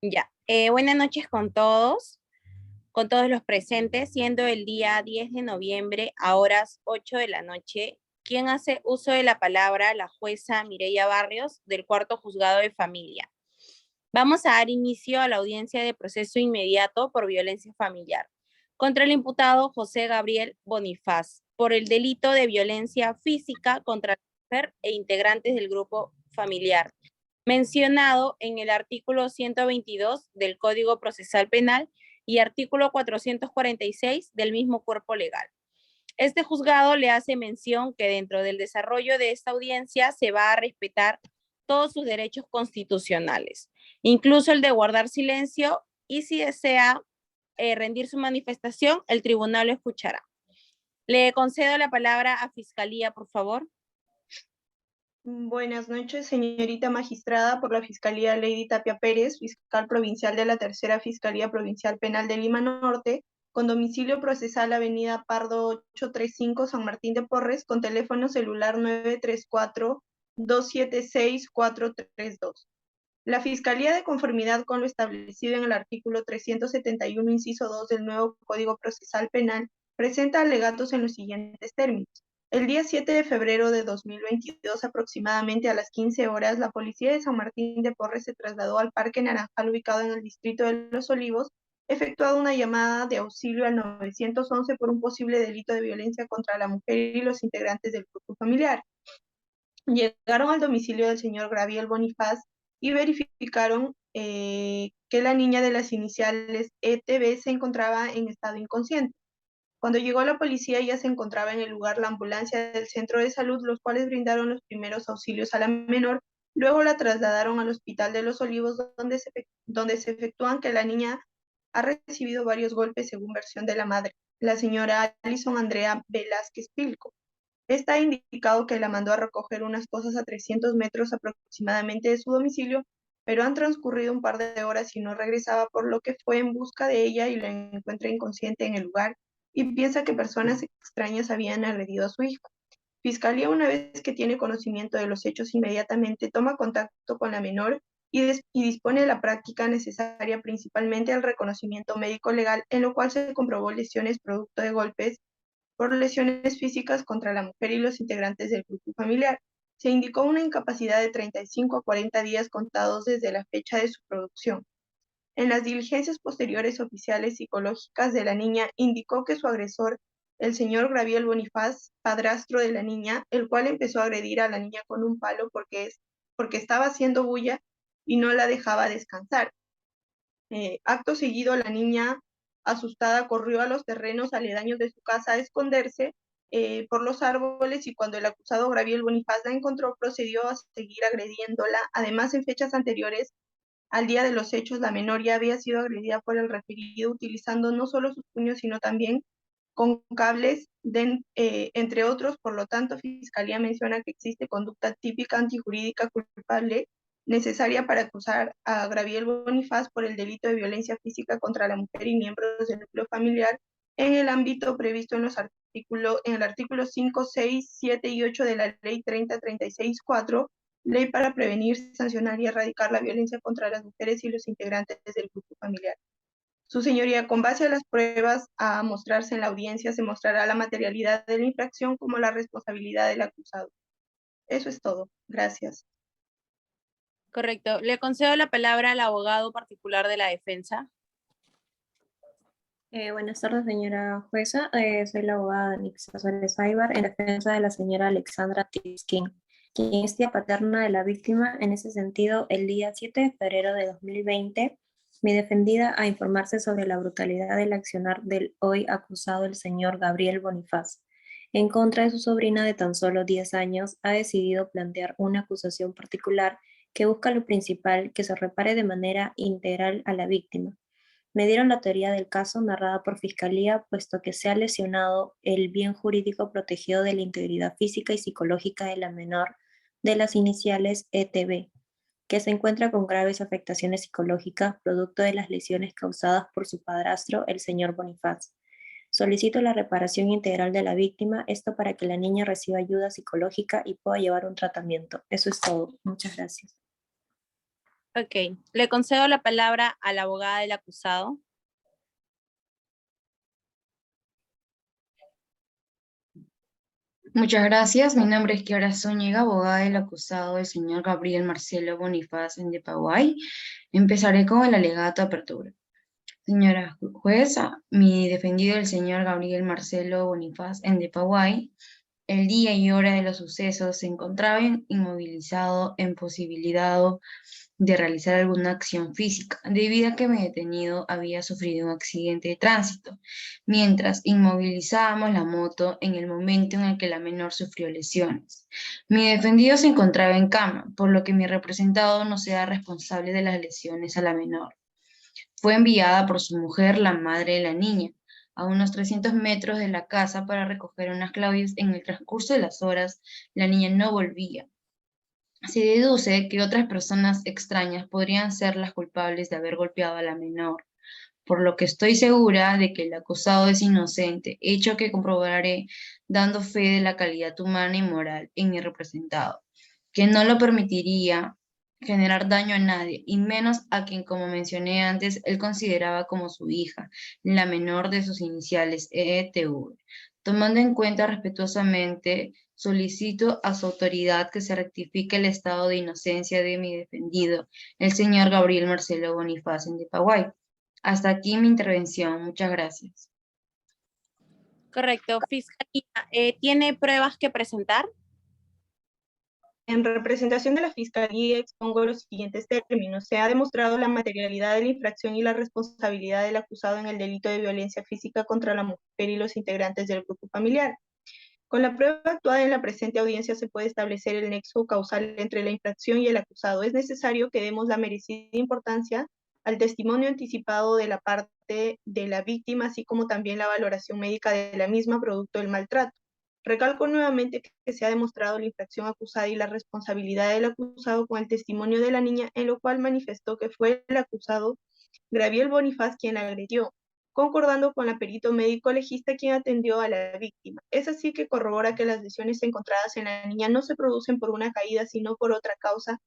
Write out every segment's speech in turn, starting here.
Ya, buenas noches con todos los presentes, siendo el día 10 de noviembre a horas 8 de la noche. ¿Quién hace uso de la palabra? La jueza Mireya Barrios, del Cuarto Juzgado de Familia. Vamos a dar inicio a la audiencia de proceso inmediato por violencia familiar contra el imputado José Gabriel Bonifaz por el delito de violencia física contra la mujer e integrantes del grupo familiar mencionado en el artículo 122 del Código Procesal Penal y artículo 446 del mismo cuerpo legal. Este juzgado le hace mención que dentro del desarrollo de esta audiencia se va a respetar todos sus derechos constitucionales, incluso el de guardar silencio, y si desea rendir su manifestación, el tribunal lo escuchará. Le concedo la palabra a Fiscalía, por favor. Buenas noches, señorita magistrada, por la Fiscalía Lady Tapia Pérez, fiscal provincial de la Tercera Fiscalía Provincial Penal de Lima Norte, con domicilio procesal Avenida Pardo 835, San Martín de Porres, con teléfono celular 934-276-432. La Fiscalía, de conformidad con lo establecido en el artículo 371, inciso 2 del nuevo Código Procesal Penal, presenta alegatos en los siguientes términos. El día 7 de febrero de 2022, aproximadamente a las 15 horas, la policía de San Martín de Porres se trasladó al Parque Naranjal ubicado en el distrito de Los Olivos, efectuado una llamada de auxilio al 911 por un posible delito de violencia contra la mujer y los integrantes del grupo familiar. Llegaron al domicilio del señor Gabriel Bonifaz y verificaron que la niña de las iniciales ETB se encontraba en estado inconsciente. Cuando llegó la policía, ya se encontraba en el lugar la ambulancia del centro de salud, los cuales brindaron los primeros auxilios a la menor. Luego la trasladaron al Hospital de Los Olivos, donde se efectúan que la niña ha recibido varios golpes según versión de la madre, la señora Alison Andrea Velázquez Pilco. Está indicado que la mandó a recoger unas cosas a 300 metros aproximadamente de su domicilio, pero han transcurrido un par de horas y no regresaba, por lo que fue en busca de ella y la encuentra inconsciente en el lugar y piensa que personas extrañas habían agredido a su hijo. Fiscalía, una vez que tiene conocimiento de los hechos, inmediatamente toma contacto con la menor y dispone de la práctica necesaria, principalmente el reconocimiento médico legal, en lo cual se comprobó lesiones producto de golpes por lesiones físicas contra la mujer y los integrantes del grupo familiar. Se indicó una incapacidad de 35 a 40 días contados desde la fecha de su producción. En las diligencias posteriores oficiales psicológicas de la niña, indicó que su agresor, el señor Gabriel Bonifaz, padrastro de la niña, el cual empezó a agredir a la niña con un palo porque estaba haciendo bulla y no la dejaba descansar. Acto seguido, la niña, asustada, corrió a los terrenos aledaños de su casa a esconderse por los árboles, y cuando el acusado Gabriel Bonifaz la encontró, procedió a seguir agrediéndola. Además, en fechas anteriores al día de los hechos, la menor ya había sido agredida por el referido utilizando no solo sus puños, sino también con cables, entre otros. Por lo tanto, Fiscalía menciona que existe conducta típica antijurídica culpable necesaria para acusar a Gabriel Bonifaz por el delito de violencia física contra la mujer y miembros del núcleo familiar en el ámbito previsto en el artículo 5, 6, 7 y 8 de la Ley 3036-4, Ley para prevenir, sancionar y erradicar la violencia contra las mujeres y los integrantes del grupo familiar. Su señoría, con base a las pruebas a mostrarse en la audiencia, se mostrará la materialidad de la infracción como la responsabilidad del acusado. Eso es todo. Gracias. Correcto. Le concedo la palabra al abogado particular de la defensa. Buenas tardes, señora jueza. Soy la abogada Nixa Suárez Aybar en defensa de la señora Alexandra Tiskin, quien es tía paterna de la víctima. En ese sentido, el día 7 de febrero de 2020, mi defendida, a informarse sobre la brutalidad del accionar del hoy acusado, el señor Gabriel Bonifaz, en contra de su sobrina de tan solo 10 años, ha decidido plantear una acusación particular que busca lo principal: que se repare de manera integral a la víctima. Me dieron la teoría del caso narrada por Fiscalía, puesto que se ha lesionado el bien jurídico protegido de la integridad física y psicológica de la menor de las iniciales ETB, que se encuentra con graves afectaciones psicológicas producto de las lesiones causadas por su padrastro, el señor Bonifaz. Solicito la reparación integral de la víctima, esto para que la niña reciba ayuda psicológica y pueda llevar un tratamiento. Eso es todo. Muchas gracias. Ok, le concedo la palabra a la abogada del acusado. Muchas gracias. Mi nombre es Kiara Zúñiga, abogada del acusado, el señor Gabriel Marcelo Bonifaz en de Paraguay. Empezaré con el alegato de apertura. Señora jueza, mi defendido, el señor Gabriel Marcelo Bonifaz en de Paraguay, el día y hora de los sucesos se encontraba inmovilizado, imposibilitado de realizar alguna acción física, debido a que mi detenido había sufrido un accidente de tránsito, mientras inmovilizábamos la moto en el momento en el que la menor sufrió lesiones. Mi defendido se encontraba en cama, por lo que mi representado no se da responsable de las lesiones a la menor. Fue enviada por su mujer, la madre de la niña, a unos 300 metros de la casa para recoger unas claves. En el transcurso de las horas, la niña no volvía. Se deduce que otras personas extrañas podrían ser las culpables de haber golpeado a la menor, por lo que estoy segura de que el acusado es inocente, hecho que comprobaré dando fe de la calidad humana y moral en mi representado, que no lo permitiría generar daño a nadie, y menos a quien, como mencioné antes, él consideraba como su hija, la menor de sus iniciales, ETV. Tomando en cuenta respetuosamente, solicito a su autoridad que se rectifique el estado de inocencia de mi defendido, el señor Gabriel Marcelo Bonifaz de Paraguay. Hasta aquí mi intervención. Muchas gracias. Correcto. Fiscalía, ¿tiene pruebas que presentar? En representación de la Fiscalía expongo los siguientes términos. Se ha demostrado la materialidad de la infracción y la responsabilidad del acusado en el delito de violencia física contra la mujer y los integrantes del grupo familiar. Con la prueba actuada en la presente audiencia se puede establecer el nexo causal entre la infracción y el acusado. Es necesario que demos la merecida importancia al testimonio anticipado de la parte de la víctima, así como también la valoración médica de la misma producto del maltrato. Recalco nuevamente que se ha demostrado la infracción acusada y la responsabilidad del acusado con el testimonio de la niña, en lo cual manifestó que fue el acusado Gabriel Bonifaz quien la agredió, concordando con la perito médico legista quien atendió a la víctima. Es así que corrobora que las lesiones encontradas en la niña no se producen por una caída, sino por otra causa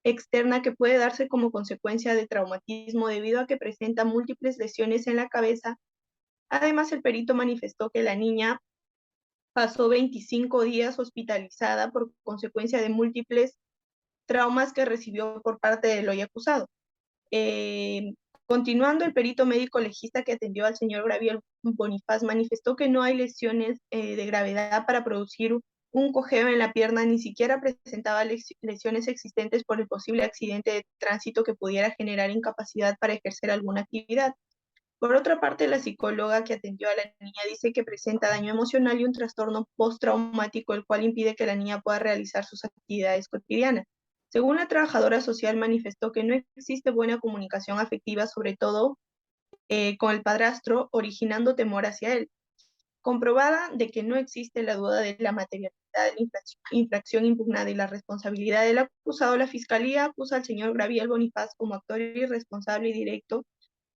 externa que puede darse como consecuencia de traumatismo debido a que presenta múltiples lesiones en la cabeza. Además, el perito manifestó que la niña pasó 25 días hospitalizada por consecuencia de múltiples traumas que recibió por parte del hoy acusado. Eh, Continuando, el perito médico legista que atendió al señor Gabriel Bonifaz manifestó que no hay lesiones de gravedad para producir un cojeo en la pierna, ni siquiera presentaba lesiones existentes por el posible accidente de tránsito que pudiera generar incapacidad para ejercer alguna actividad. Por otra parte, la psicóloga que atendió a la niña dice que presenta daño emocional y un trastorno postraumático, el cual impide que la niña pueda realizar sus actividades cotidianas. Según la trabajadora social, manifestó que no existe buena comunicación afectiva, sobre todo con el padrastro, originando temor hacia él. Comprobada de que no existe la duda de la materialidad de la infracción impugnada y la responsabilidad del acusado, la Fiscalía acusa al señor Gabriel Bonifaz como actor irresponsable y directo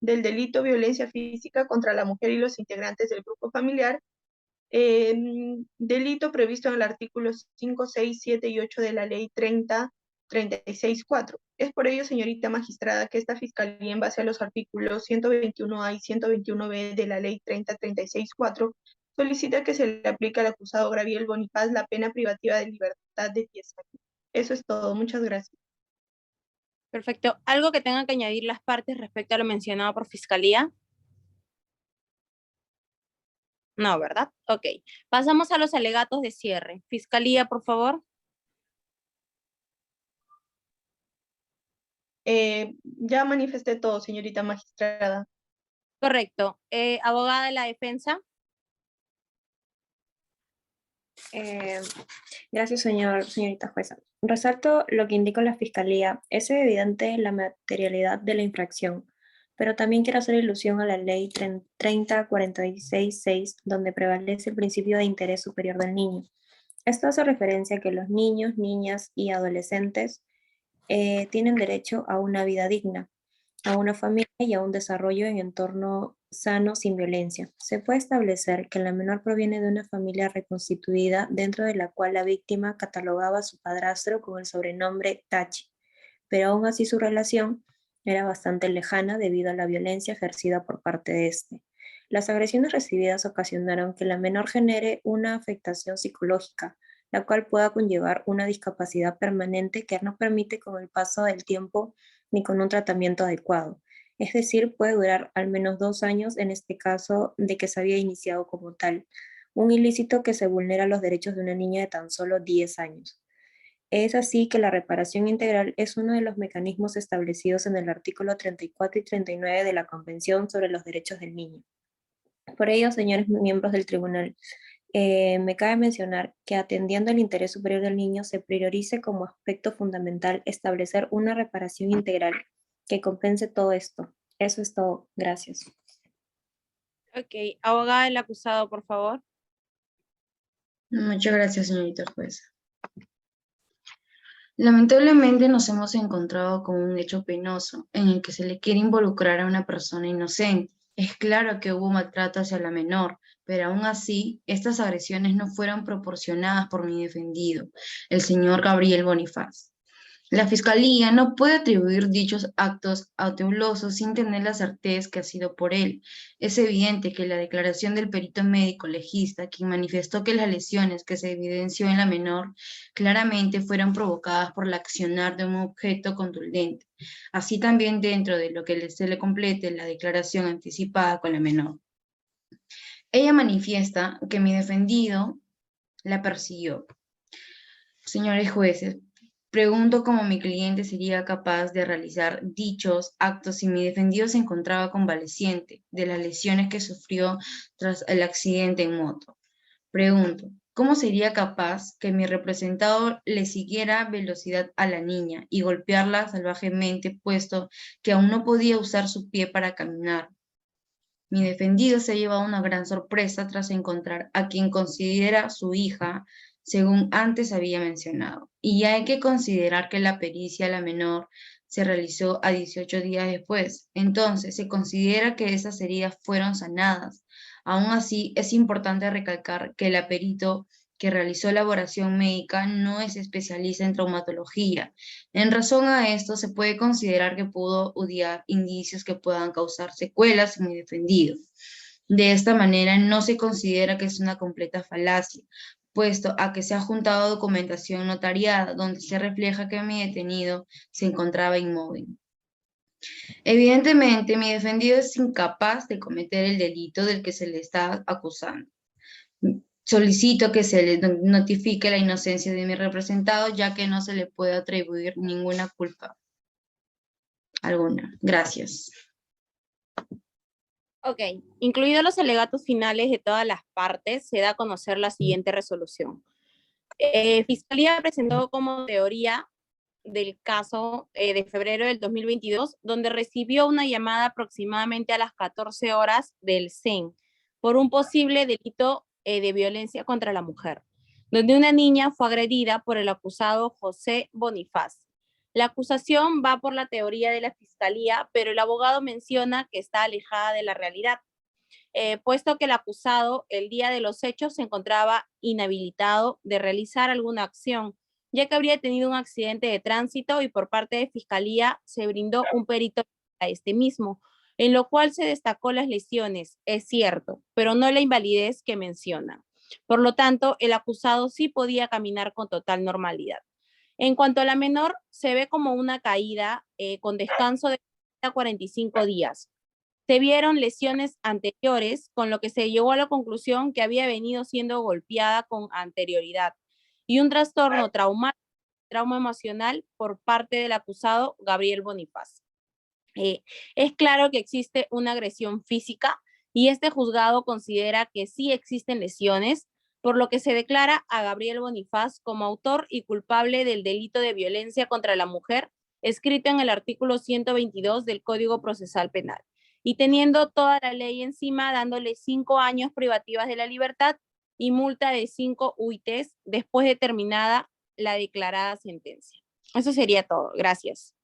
del delito violencia física contra la mujer y los integrantes del grupo familiar, delito previsto en el artículo 5, 6, 7 y 8 de la ley 30-36-4. Es por ello, señorita magistrada, que esta Fiscalía, en base a los artículos 121A y 121B de la ley 30-36-4, solicita que se le aplique al acusado Gabriel Bonifaz la pena privativa de libertad de 10 años. Eso es todo. Muchas gracias. Perfecto. ¿Algo que tengan que añadir las partes respecto a lo mencionado por Fiscalía? No, ¿verdad? Ok. Pasamos a los alegatos de cierre. Fiscalía, por favor. Ya manifesté todo, señorita magistrada. Correcto. Abogada de la defensa. Gracias, señorita jueza. Resalto lo que indica la Fiscalía. Es evidente la materialidad de la infracción, pero también quiero hacer ilusión a la ley 30-46-6, donde prevalece el principio de interés superior del niño. Esto hace referencia a que los niños, niñas y adolescentes tienen derecho a una vida digna, a una familia y a un desarrollo en entorno sano sin violencia. Se puede establecer que la menor proviene de una familia reconstituida dentro de la cual la víctima catalogaba a su padrastro con el sobrenombre Tachi, pero aún así su relación era bastante lejana debido a la violencia ejercida por parte de este. Las agresiones recibidas ocasionaron que la menor genere una afectación psicológica, la cual pueda conllevar una discapacidad permanente que no permite con el paso del tiempo ni con un tratamiento adecuado. Es decir, puede durar al menos 2 años en este caso de que se había iniciado como tal, un ilícito que se vulnera los derechos de una niña de tan solo 10 años. Es así que la reparación integral es uno de los mecanismos establecidos en el artículo 34 y 39 de la Convención sobre los Derechos del Niño. Por ello, señores miembros del tribunal, me cabe mencionar que atendiendo al interés superior del niño se priorice como aspecto fundamental establecer una reparación integral que compense todo esto. Eso es todo. Gracias. Ok, abogada del acusado, por favor. Muchas gracias, señorita jueza. Lamentablemente nos hemos encontrado con un hecho penoso en el que se le quiere involucrar a una persona inocente. Es claro que hubo maltrato hacia la menor, pero aún así, estas agresiones no fueron proporcionadas por mi defendido, el señor Gabriel Bonifaz. La Fiscalía no puede atribuir dichos actos autulosos sin tener la certeza que ha sido por él. Es evidente que la declaración del perito médico legista, quien manifestó que las lesiones que se evidenció en la menor claramente fueron provocadas por el accionar de un objeto contundente. Así también dentro de lo que se le complete la declaración anticipada con la menor. Ella manifiesta que mi defendido la persiguió. Señores jueces, pregunto cómo mi cliente sería capaz de realizar dichos actos si mi defendido se encontraba convaleciente de las lesiones que sufrió tras el accidente en moto. Pregunto, ¿cómo sería capaz que mi representado le siguiera velocidad a la niña y golpearla salvajemente, puesto que aún no podía usar su pie para caminar? Mi defendido se ha llevado una gran sorpresa tras encontrar a quien considera su hija, según antes había mencionado. Y hay que considerar que la pericia a la menor se realizó a 18 días después. Entonces, se considera que esas heridas fueron sanadas. Aún así, es importante recalcar que el perito que realizó elaboración médica no es especialista en traumatología. En razón a esto, se puede considerar que pudo odiar indicios que puedan causar secuelas en mi defendido. De esta manera, no se considera que es una completa falacia, puesto a que se ha juntado documentación notariada donde se refleja que mi detenido se encontraba inmóvil. Evidentemente, mi defendido es incapaz de cometer el delito del que se le está acusando. Solicito que se le notifique la inocencia de mi representado, ya que no se le puede atribuir ninguna culpa alguna. Gracias. Ok, incluidos los alegatos finales de todas las partes, se da a conocer la siguiente resolución. Fiscalía presentó como teoría del caso de febrero del 2022, donde recibió una llamada aproximadamente a las 14 horas del CEN por un posible delito de violencia contra la mujer, donde una niña fue agredida por el acusado José Bonifaz. La acusación va por la teoría de la Fiscalía, pero el abogado menciona que está alejada de la realidad, puesto que el acusado el día de los hechos se encontraba inhabilitado de realizar alguna acción, ya que habría tenido un accidente de tránsito y por parte de Fiscalía se brindó un perito a este mismo, en lo cual se destacó las lesiones, es cierto, pero no la invalidez que menciona. Por lo tanto, el acusado sí podía caminar con total normalidad. En cuanto a la menor, se ve como una caída con descanso de 45 días. Se vieron lesiones anteriores, con lo que se llegó a la conclusión que había venido siendo golpeada con anterioridad y un trastorno trauma emocional por parte del acusado Gabriel Bonifaz. Es claro que existe una agresión física y este juzgado considera que sí existen lesiones, por lo que se declara a Gabriel Bonifaz como autor y culpable del delito de violencia contra la mujer, escrito en el artículo 122 del Código Procesal Penal, y teniendo toda la ley encima, dándole 5 años privativas de la libertad y multa de 5 UITs después de terminada la declarada sentencia. Eso sería todo. Gracias.